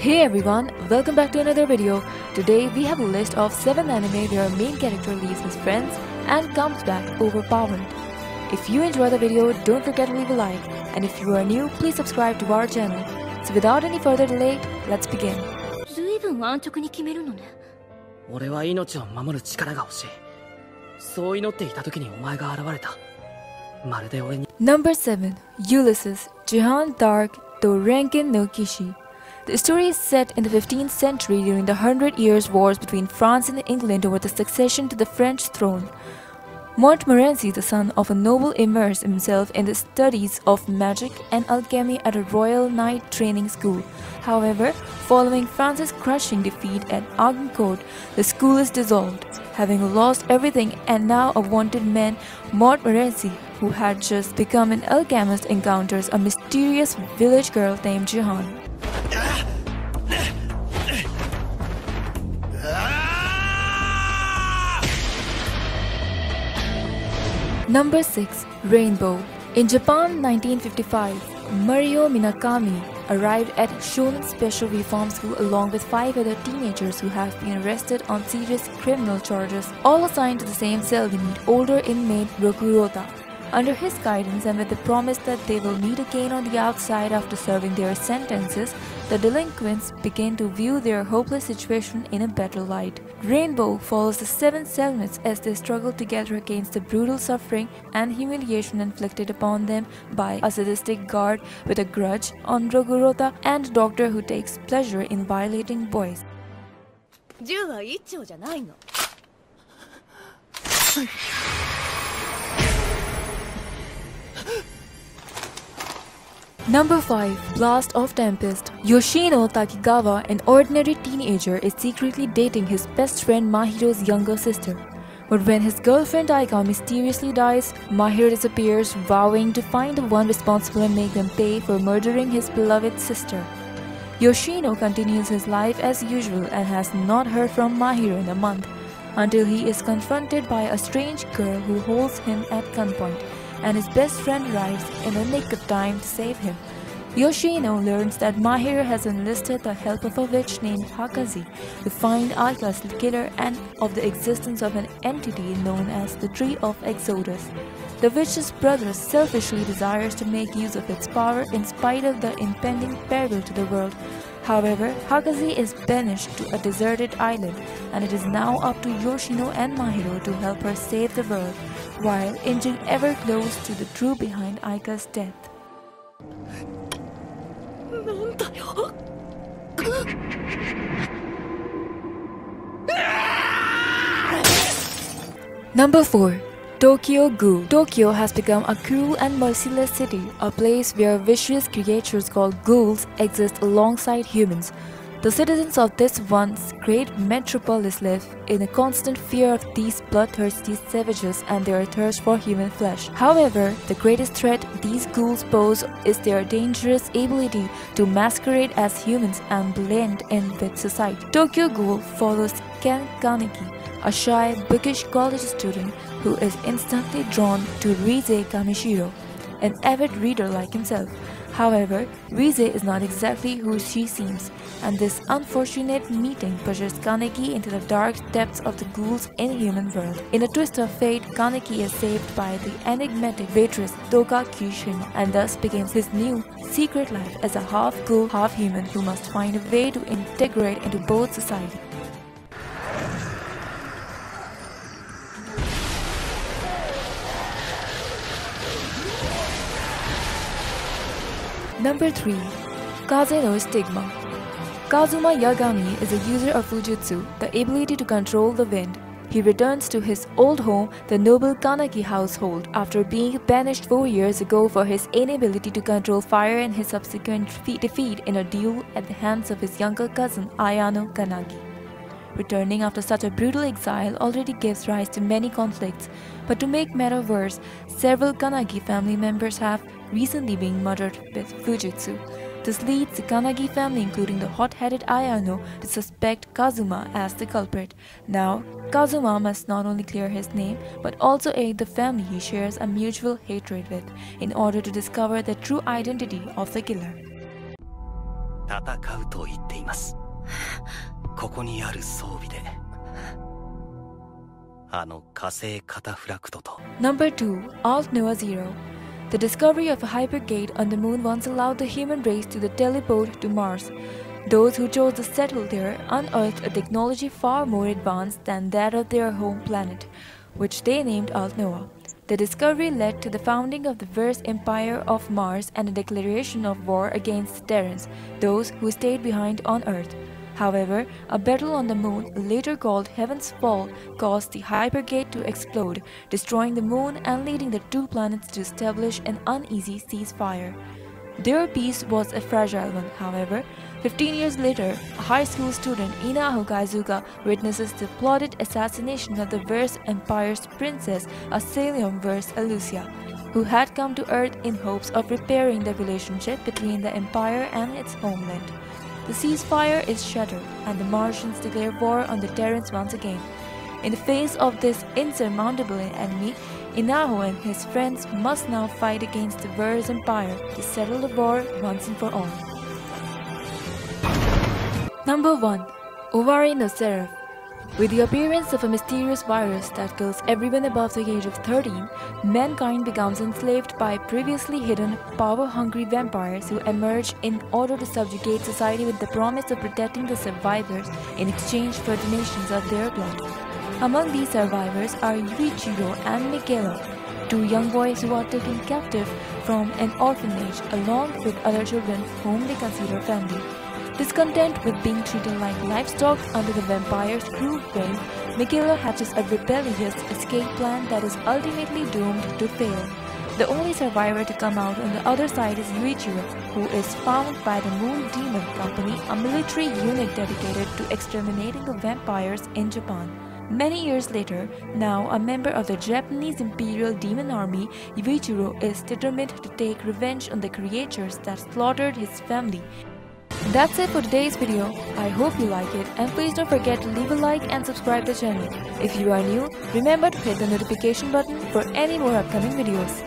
Hey everyone, welcome back to another video. Today we have a list of 7 anime where a main character leaves his friends and comes back overpowered. If you enjoy the video, don't forget to leave a like, and if you are new, please subscribe to our channel. So without any further delay, let's begin. 随分安直に決めるのね。俺は命を守る力が欲しい。そう祈っていた時にお前が現れた。まるで俺に。Number 7. Ulysses, Jehan Dark Dorenkin no Kishi. The story is set in the 15th century during the Hundred Years' Wars between France and England over the succession to the French throne. Montmorency, the son of a noble, immersed himself in the studies of magic and alchemy at a royal knight training school. However, following France's crushing defeat at Agincourt, the school is dissolved. Having lost everything and now a wanted man, Montmorency, who had just become an alchemist, encounters a mysterious village girl named Jehan. Number 6. Rainbow. In Japan, 1955, Mario Minakami arrived at Shonan Special Reform School along with 5 other teenagers who have been arrested on serious criminal charges, all assigned to the same cell to meet older inmate Rokurota. Under his guidance and with the promise that they will meet again on the outside after serving their sentences, the delinquents begin to view their hopeless situation in a better light. Rainbow follows the 7 cellmates as they struggle together against the brutal suffering and humiliation inflicted upon them by a sadistic guard with a grudge on Rogurota and a doctor who takes pleasure in violating boys. 銃は一丁じゃないの。Number 5. Blast of Tempest. Yoshino Takigawa, an ordinary teenager, is secretly dating his best friend Mahiro's younger sister. But when his girlfriend Aika mysteriously dies, Mahiro disappears, vowing to find the one responsible and make them pay for murdering his beloved sister. Yoshino continues his life as usual and has not heard from Mahiro in a month, until he is confronted by a strange girl who holds him at gunpoint, and his best friend arrives in the nick of time to save him. Yoshino learns that Mahiro has enlisted the help of a witch named Hakazi to find Aika's killer and of the existence of an entity known as the Tree of Exodus. The witch's brother selfishly desires to make use of its power in spite of the impending peril to the world. However, Hakazi is banished to a deserted island, and it is now up to Yoshino and Mahiro to help her save the world, while inching ever close to the truth behind Aika's death. Number 4. Tokyo Ghoul. Tokyo has become a cruel and merciless city, a place where vicious creatures called ghouls exist alongside humans. The citizens of this once great metropolis live in a constant fear of these bloodthirsty savages and their thirst for human flesh. However, the greatest threat these ghouls pose is their dangerous ability to masquerade as humans and blend in with society. Tokyo Ghoul follows Ken Kaneki, a shy, bookish college student who is instantly drawn to Rize Kamishiro, an avid reader like himself. However, Rize is not exactly who she seems, and this unfortunate meeting pushes Kaneki into the dark depths of the ghouls' inhuman world. In a twist of fate, Kaneki is saved by the enigmatic waitress Toka Kyushin and thus begins his new, secret life as a half-ghoul, half-human who must find a way to integrate into both society. Number 3. Kaze no Stigma. Kazuma Yagami is a user of Fujitsu, the ability to control the wind. He returns to his old home, the noble Kaneki household, after being banished 4 years ago for his inability to control fire and his subsequent defeat in a duel at the hands of his younger cousin Ayano Kanagi. Returning after such a brutal exile already gives rise to many conflicts, but to make matters worse, several Kanagi family members have recently been murdered with Fujitsu. This leads the Kanagi family, including the hot-headed Ayano, to suspect Kazuma as the culprit. Now, Kazuma must not only clear his name, but also aid the family he shares a mutual hatred with, in order to discover the true identity of the killer. 戦うと言っています。ここにある装備であの火星カタフラクトと。 Number 2. Alt Noah Zero. The discovery of a hypergate on the moon once allowed the human race to teleport to Mars. Those who chose to settle there unearthed a technology far more advanced than that of their home planet, which they named Alt Noah. The discovery led to the founding of the first empire of Mars and a declaration of war against the Terrans, those who stayed behind on Earth. However, a battle on the moon, later called Heaven's Fall, caused the hypergate to explode, destroying the moon and leading the two planets to establish an uneasy ceasefire. Their peace was a fragile one, however. 15 years later, a high school student, Inaho Kaizuka, witnesses the plotted assassination of the Verse Empire's princess, Asalium Verse Alucia, who had come to Earth in hopes of repairing the relationship between the Empire and its homeland. The ceasefire is shattered, and the Martians declare war on the Terrans once again. In the face of this insurmountable enemy, Inaho and his friends must now fight against the Verse Empire to settle the war once and for all. Number 1. Owari no Seraph. With the appearance of a mysterious virus that kills everyone above the age of 13, mankind becomes enslaved by previously hidden, power-hungry vampires who emerge in order to subjugate society with the promise of protecting the survivors in exchange for donations of their blood. Among these survivors are Yuichiro and Mikelo, two young boys who are taken captive from an orphanage along with other children whom they consider family. Discontent with being treated like livestock under the vampire's cruel reign, Mikelo hatches a rebellious escape plan that is ultimately doomed to fail. The only survivor to come out on the other side is Yuichiro, who is found by the Moon Demon Company, a military unit dedicated to exterminating the vampires in Japan. Many years later, now a member of the Japanese Imperial Demon Army, Yuichiro is determined to take revenge on the creatures that slaughtered his family. That's it for today's video. I hope you like it, and please don't forget to leave a like and subscribe to the channel. If you are new, remember to hit the notification button for any more upcoming videos.